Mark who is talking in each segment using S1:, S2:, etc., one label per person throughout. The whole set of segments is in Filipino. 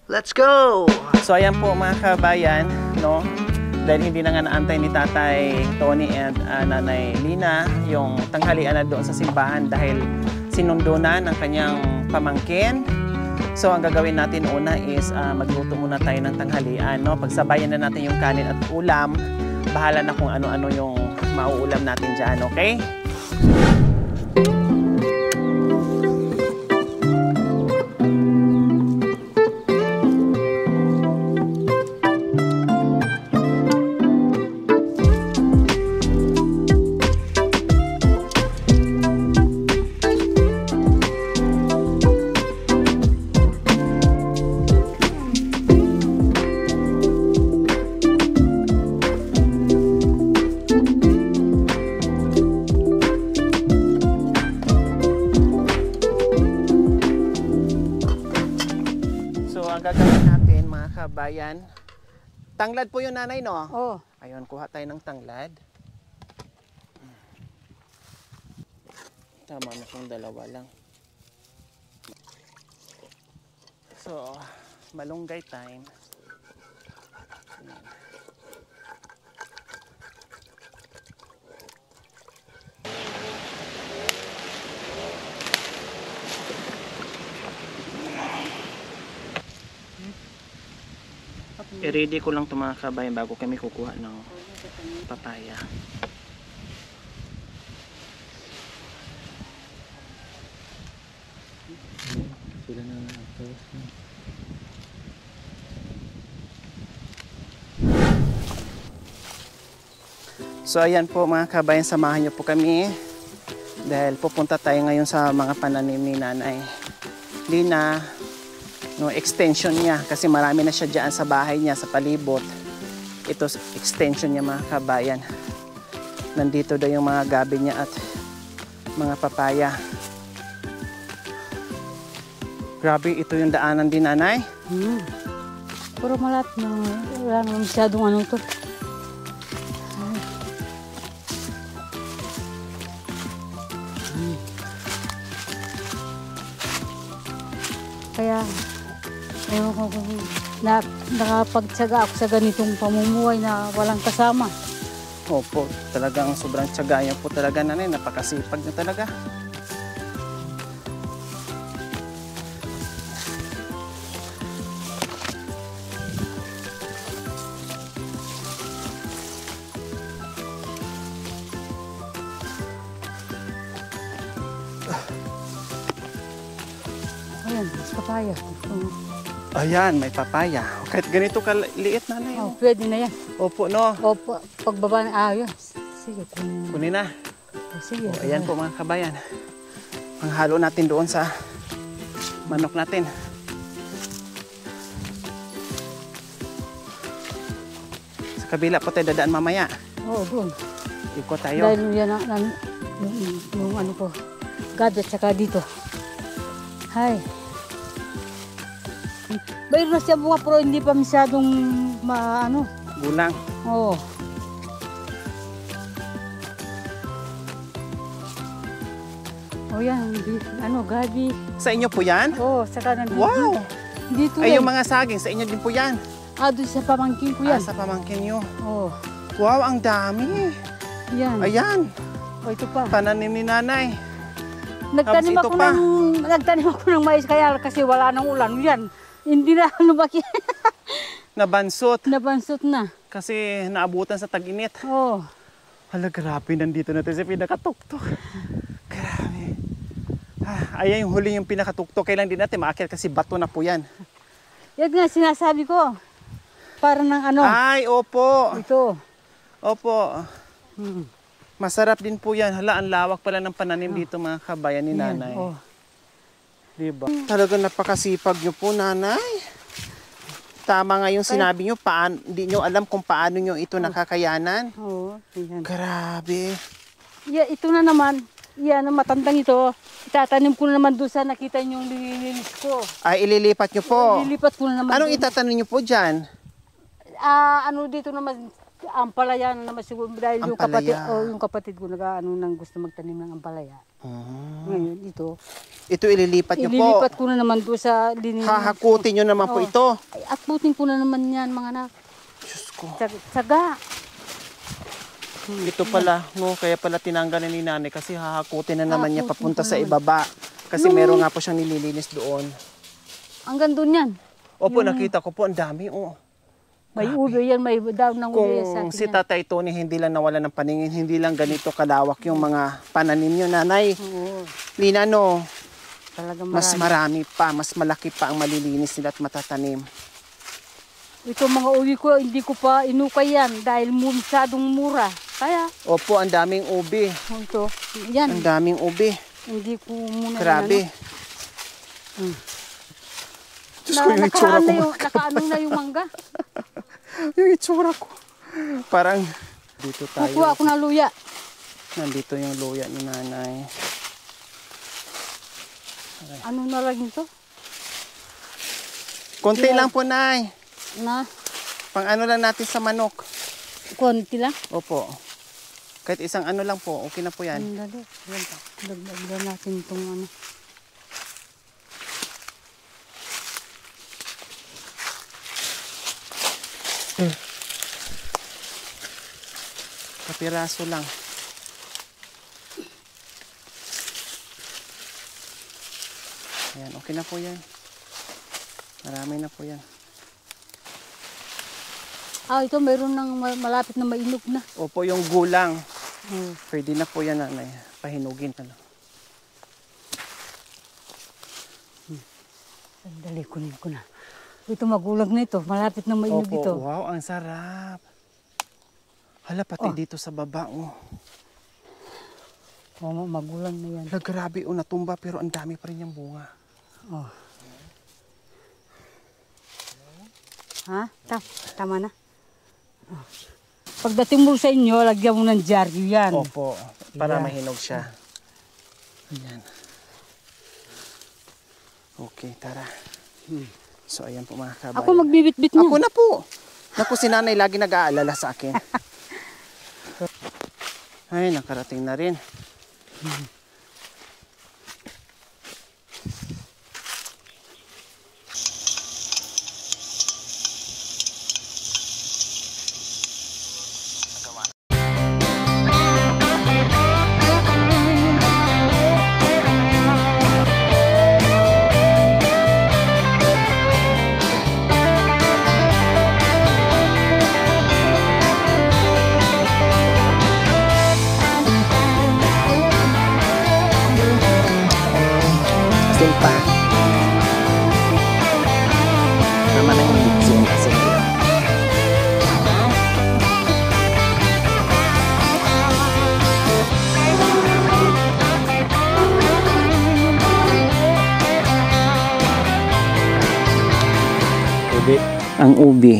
S1: Let's go!
S2: So ayan po mga kabayan, no? Dahil hindi na nga naantay ni Tatay Tony and Nanay Lina yung tanghalian na doon sa simbahan dahil sinundo na ng kanyang pamangkin. So ang gagawin natin una is magluto muna tayo ng tanghalian, no? Pagsabayan na natin yung kanin at ulam. Bahala na kung ano-ano yung mauulam natin dyan, okay? Gagawin natin mga kabayan. Tanglad po yung nanay, no?
S3: Oo.
S2: Ayun, kuha tayo ng tanglad. Tama na kung dalawa lang. So, malunggay time. Ayan. I-ready ko lang ito mga kabayan bago kami kukuha ng papaya. Sila na So ayan po mga kabayan, samahan niyo po kami dahil pupunta tayo ngayon sa mga pananim ni Nanay Lina. No, extension niya kasi marami na siya diyan sa bahay niya sa palibot. Ito extension niya mga kabayan. Nandito daw yung mga gabi niya at mga papaya. Grabe, ito yung daanan din, Nanay.
S3: Puro malat na. Wala naman masyadong ano to. Kaya ayaw ko na nakapagtsaga ako sa ganitong pamumuhay na walang kasama.
S2: Opo, talagang sobrang tiyaga niyo po talaga, Nanay. Napakasipag niyo talaga.
S3: Ayan, mas papaya.
S2: Ayan, may papaya. Kahit ganito kaliit, Nanay.
S3: Oh, pwede na yan.
S2: Opo, no?
S3: Opo, pagbaba na ayos. Sige,
S2: Kunin na.
S3: sige.
S2: Ayan po mga kabayan. Panghalo natin doon sa manok natin. Sa kabila po tayo dadaan mamaya.
S3: Oo, doon.
S2: Ikot tayo.
S3: Dahil yan yung ano ko, gadget saka dito. Hay. Mayroon na siya bunga pero hindi pa masyadong ano.
S2: Gulang.
S3: Oo. Oh yan, ano, gabi.
S2: Sa inyo po yan?
S3: Oo, saka nandito.
S2: Wow!
S3: Dito
S2: Ay,
S3: yan.
S2: yung mga saging, sa inyo din po yan?
S3: Doon sa pamangkin ko yan.
S2: Sa pamangkin nyo.
S3: Oo.
S2: Wow, ang dami.
S3: Yan.
S2: Ayan.
S3: O, ito pa.
S2: Pananim ni Nanay.
S3: Nagtanim
S2: Tapos
S3: ako ng mais kaya kasi wala nang ulan. Yan. Hindi na lumaki.
S2: Nabansot.
S3: Nabansot na.
S2: Kasi naabutan sa tag-init.
S3: Oo.
S2: Hala, grabe. Nandito natin sa pinakatuktok. Grabe. Ayan yung huli yung pinakatuktok. Kailan din natin maakyat kasi bato na po yan.
S3: Yan nga sinasabi ko. Para ng ano.
S2: Ay, opo.
S3: Ito.
S2: Opo. Masarap din po yan. Hala, ang lawak pala ng pananim dito mga kabayan ni Nanay.
S3: Oh.
S2: Diba? Talagang napakasipag nyo po, Nanay. Tama nga yung sinabi nyo, hindi nyo alam kung paano nyo ito nakakayanan.
S3: Oo. Yan.
S2: Grabe.
S3: Yeah, ito na naman. Yan, ang matandang ito. Itatanim ko na naman doon sa nakita nyo yung lilinis ko.
S2: Ay, ililipat nyo po.
S3: Lilipat ko na naman.
S2: Anong
S3: doon.
S2: itatanim nyo po dyan?
S3: Ano dito naman, ampalaya na naman siguro. Dahil
S2: Ampalaya.
S3: yung kapatid ko nang gusto magtanim ng ampalaya. Ngayon, ito.
S2: Ito ililipat nyo po.
S3: Ililipat ko na naman doon sa linya.
S2: Hahakutin nyo naman po ito.
S3: Ay, at putin ko na naman yan, mga anak.
S2: Diyos ko.
S3: Tsaga.
S2: Ito pala, no, kaya pala tinanggalan ni nanay kasi hahakutin na naman niya
S3: Hahakutin
S2: papunta
S3: ko
S2: sa
S3: naman.
S2: ibaba. Kasi meron nga po siyang nililinis doon.
S3: Hanggang doon yan.
S2: Opo, nakita ko po, ang dami. Oh.
S3: May ube yan, may daw ng ube sa
S2: Kung
S3: akin
S2: si
S3: yan.
S2: Tatay Tony hindi lang nawala ng paningin, hindi lang ganito kalawak yung mga pananim nyo, nanay.
S3: Oo,
S2: Lina, no,
S3: talaga
S2: mas
S3: marami.
S2: marami pa, mas malaki pa ang malilinis nila at matatanim.
S3: Ito mga uwi ko, hindi ko pa inukay yan dahil masyadong mura. Kaya,
S2: Opo, ang daming ubi.
S3: ito, yan.
S2: Ang daming ubi.
S3: Hindi ko muna
S2: Grabe. Diyos ko, yung itsura ko.
S3: Nakaano na yung mangga.
S2: Yung itsura ko. Parang dito tayo.
S3: Kukuha ako ng luya.
S2: Nandito yung luya ni nanay.
S3: Ano na lang ito?
S2: Konti lang po, nay.
S3: Na,
S2: Pang ano lang natin sa manok.
S3: konti lang.
S2: Opo. Kahit isang ano lang po, okay na po yan.
S3: Dali. Dagdag natin itong ano.
S2: Kapiraso lang. Ayan, okay na po yan. Marami na po yan.
S3: Ito mayroon ng malapit na mainog na.
S2: Opo, yung gulang. Pwede na po yan, nanay. Pahinugin na lang.
S3: Dali, kunin ko na. Ito magulang na ito. Malapit na mainog
S2: Opo,
S3: ito.
S2: wow, ang sarap. Hala, pati dito sa baba, oh.
S3: Magulang na yan.
S2: Hala, grabe, oh, natumba, pero ang dami pa rin yung bunga.
S3: Oh. Ha? Tama na. Oh. Pagdating mo sa inyo, lagyan mo ng dyaryo yan.
S2: Opo, para
S3: Yeah.
S2: mahinog siya. Ayan. Okay, tara. So, ayan po mga kabayan.
S3: Ako magbibit-bit niya.
S2: Ako na po. Naku, si nanay lagi nag-aalala sa akin. Ay, nakarating na rin. Asin pa. Tama na yung bitsin kasi.
S1: Ubi.
S2: Ang ubi.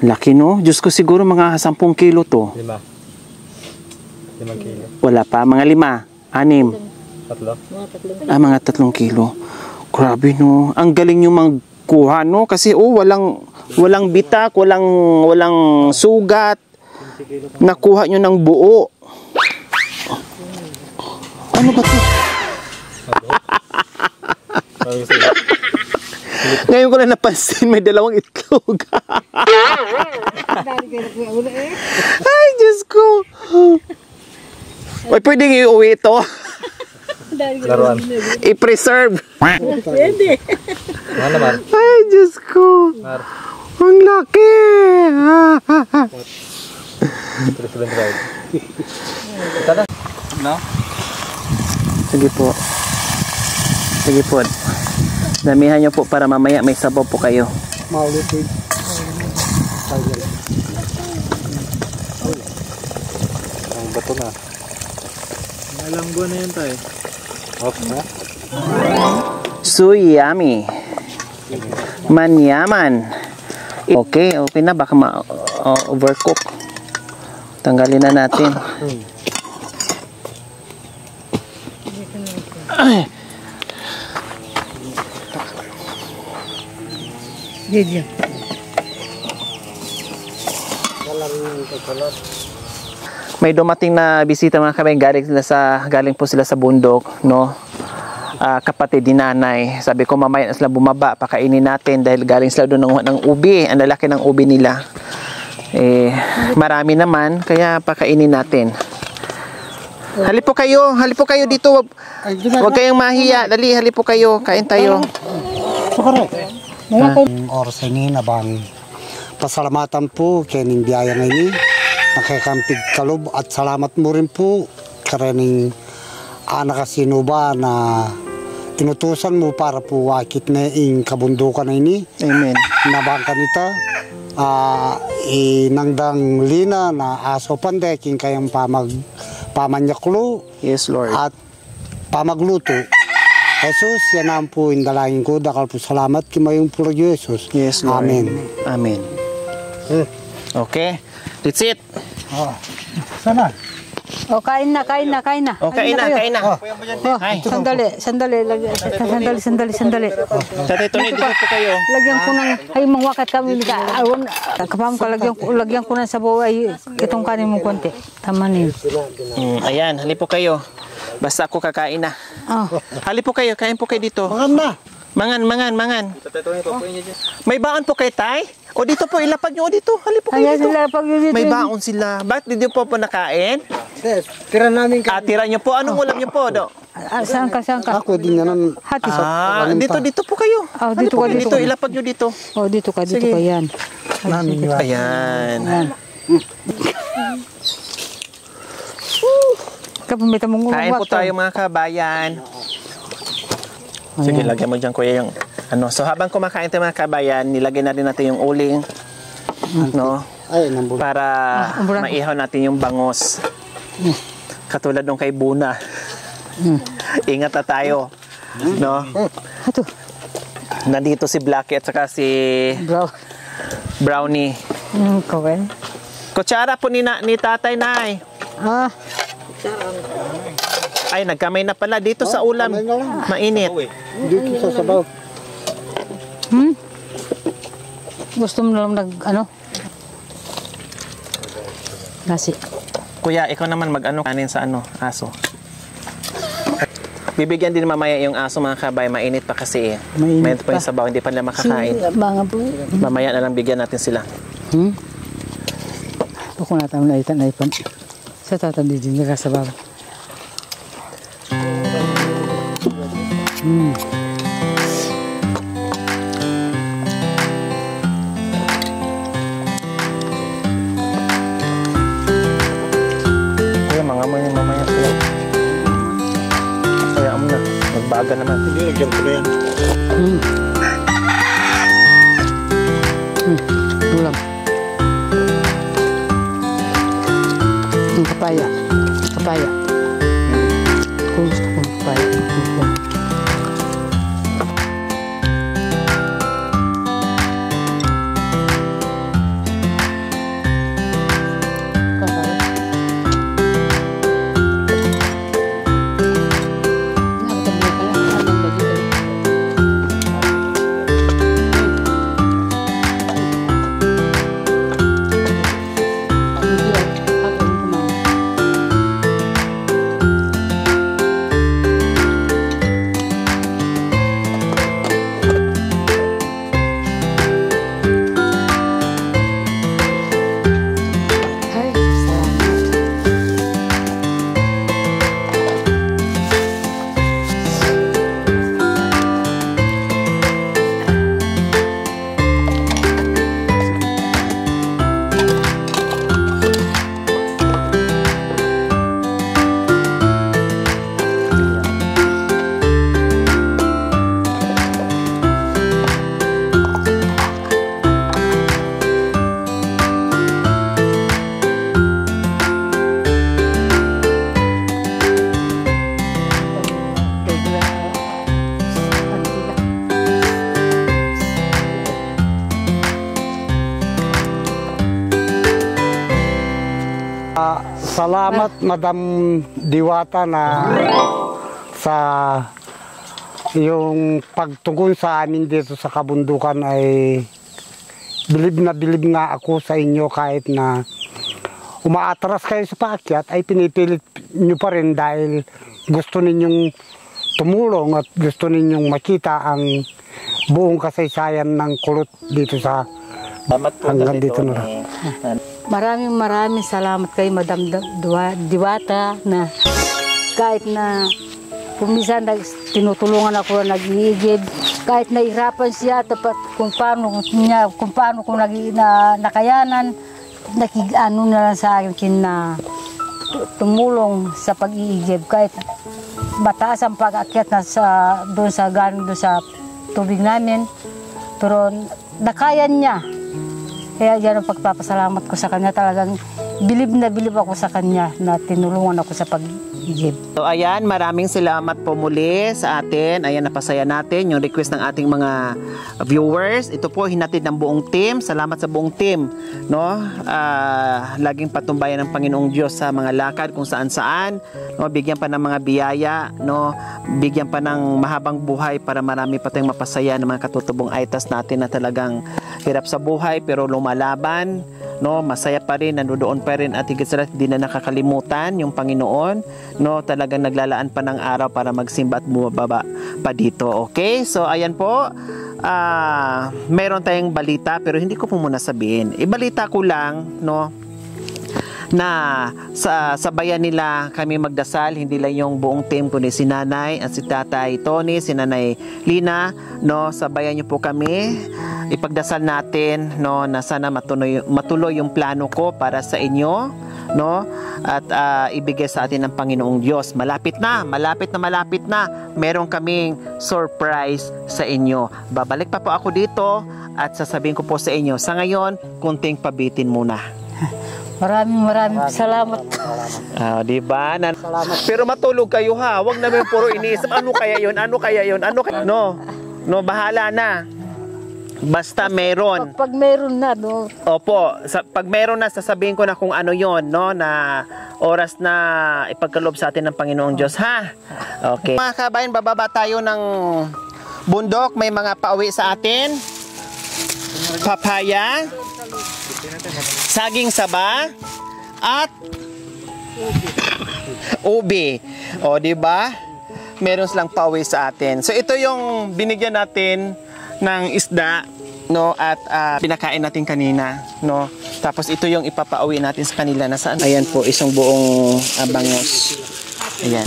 S2: Laki, no? Diyos ko, siguro mga 10 kilo to.
S1: 5 kilo.
S2: Wala pa. Mga 5, 6.
S1: 3.
S2: Mga 3 kilo. Grabe, no? Ang galing yung magkuha, no? Kasi, walang bitak, walang sugat. Nakuha nyo ng buo. Ano ba to? Ngayon ko lang napansin, may 2 itlog. Ay, Diyos ko. Uy, pwedeng iuwi ito.
S1: Laruan.
S2: I-preserve.
S3: Pwede.
S1: Ano naman?
S2: Ay, Diyos ko.
S1: Mar.
S2: Ang laki.
S1: President Ride. Ito na. No?
S2: Sige po. Sige po. Damihan nyo po para mamaya may sabaw po kayo.
S1: Maulit po. Ang bato na. Ilang buwan na yan tayo? Off na?
S2: So yummy. Manyaman. Okay, okay na. Baka ma-overcook. Tanggalin na natin. Ay.
S3: Diyan.
S2: may dumating na bisita mga kabayan, galing po sila sa bundok, no? Kapatid ni nanay. Sabi ko mamaya na sila bumaba, pakainin natin dahil galing sila doon ng ubi, ang lalaki ng ubi nila. Marami naman, kaya pakainin natin. Halip po kayo dito. Huwag kayong mahiya. Dali, halip po kayo. Kain tayo.
S4: Oras ini na bang pasalamatan po kening biyaya ngayon nakakampig kalob at salamat mo rin po karening anak kasinuba na tinutusan mo para po wakit na ing kabundukan na ini.
S2: Amen.
S4: Nabang kanita inangdang lina na aso pandeking kayang pamanyaklo.
S2: Yes, Lord.
S4: At pamagluto. Jesus, yan ang po indalangin ko. Dakal po salamat kimayong po Jesus.
S2: Yes, Lord.
S4: Amen.
S2: Amen. Okay. That's it.
S4: Sana?
S3: O, kain na.
S2: Okay na, kain na. Ay.
S3: Sandali. Sandali.
S2: Tatay Tony, dito po kayo.
S3: Lagyan ko ng, ay mangwakat kami. Kapam ko, lagyan ko ng sabaw ay itong kanin mong konti. Tama niyo.
S2: Ayan, halip po kayo. Basta ako kakain na. Halip po kayo, kain po kayo dito. Mangan. May baon po kayo, tay? O dito po, ilapag nyo. O dito, halip po kayo dito. May baon sila. Bakit hindi po nakain?
S4: Tira namin
S2: Tira nyo po. Anong ulam nyo po?
S3: Saan ka?
S4: Ako din yan.
S3: Hati.
S2: Dito po kayo.
S3: Dito ka.
S2: Dito, ilapag nyo dito.
S3: Dito ka, yan.
S2: Ayan.
S3: Kapamita mong
S2: Kain po tayo mga kabayan. Sige, lagyan mo dyan kuya yung ano. So habang kumakain tayo mga kabayan, nilagay na rin natin yung uling. No? Para maihaw natin yung bangos. Katulad nung kay Buna. Ingat na tayo. No? Nandito si Blackie at saka si Brownie. Kutsara po ni tatay, nay. Ay, nagkamay na pala dito sa ulam. Mainit.
S4: Dito sa sabaw.
S3: Gusto mo lang nasi.
S2: Kuya, ikaw naman kanin sa aso. Bibigyan din mamaya yung aso mga kabay, mainit pa kasi mainit pa yung sabaw, hindi pa nila makakain. Mamaya na lang bigyan natin sila.
S3: Kung natin na ipan. Sa tatandi din nila sa baba.
S2: Kaya mga mo yung mamaya sila. Kaya mo na, magbaga naman.
S4: Hindi, nagyan ko na yan.
S3: Ulam. Papaya. Kung gusto kong papaya.
S4: Salamat Madam Diwata na sa yung pagtugon sa amin dito sa kabundukan ay bilib na bilib nga ako sa inyo kahit na umaatras kayo sa paakyat ay pinipilit nyo pa rin dahil gusto ninyong tumulong at gusto ninyong makita ang buong kasaysayan ng kulot dito sa hanggang dito na.
S3: Maraming salamat kay Madam Diwata na kahit na kumisan tinutulungan ako na nag-iigib, kahit nahirapan siya kung paano ko nakayanan, nakig-ano na lang sa akin na tumulong sa pag-iigib kahit mataas ang pag-akyat na doon sa tubig namin, pero nakayan niya. Kaya yan ang pagpapasalamat ko sa kanya. Talagang bilib na bilib ako sa kanya na tinulungan ako sa pag-igib.
S2: So ayan, maraming salamat po muli sa atin. Ayan, napasaya natin yung request ng ating mga viewers. Ito po hinatid ng buong team. Salamat sa buong team, no? Laging patumbayan ng Panginoong Diyos sa mga lakad kung saan-saan, no? Bigyan pa ng mga biyaya, no? Bigyan pa ng mahabang buhay para marami pa tayong mapasaya ng mga katutubong aitas natin na talagang hirap sa buhay pero lumalaban, no? Masaya pa rin, nandoon pa rin at higit sa lahat hindi na nakakalimutan yung Panginoon, no? Talagang naglalaan pa ng araw para magsimba at bumababa pa dito. Okay? So ayan po, meron tayong balita pero hindi ko po muna sabihin. Ibalita ko lang, no, na sa bayan nila kami magdasal, hindi lang yung buong team kundi si Nanay at si Tatay Tony, si Nanay Lina, no, sa bayan niyo po kami. Ipagdasal natin, no, na sana matuloy yung plano ko para sa inyo, no, at ibigay sa atin ng Panginoong Diyos. Malapit na. Meron kaming surprise sa inyo. Babalik pa po ako dito at sasabihin ko po sa inyo. Sa ngayon, kunting pabitin muna.
S3: Maraming salamat.
S2: Diba? Pero matulog kayo ha. Huwag namin puro iniisip. Ano kaya yun? No, bahala na. Basta meron.
S3: Pag meron na, no?
S2: Opo. Pag meron na, sasabihin ko na kung ano yon, no? Na oras na ipagkaloob sa atin ng Panginoong Diyos, ha? Okay. Mga kabayan, bababa tayo ng bundok. May mga pauwi sa atin. Papaya. Saging saba at ubi. O, di ba? Meron silang pauwi sa atin. So ito yung binigyan natin ng isda, no, at pinakain natin kanina, no. Tapos ito yung ipapauwi natin sa kanila. Nasaan? Ayan po, isang buong bangos. Ayan.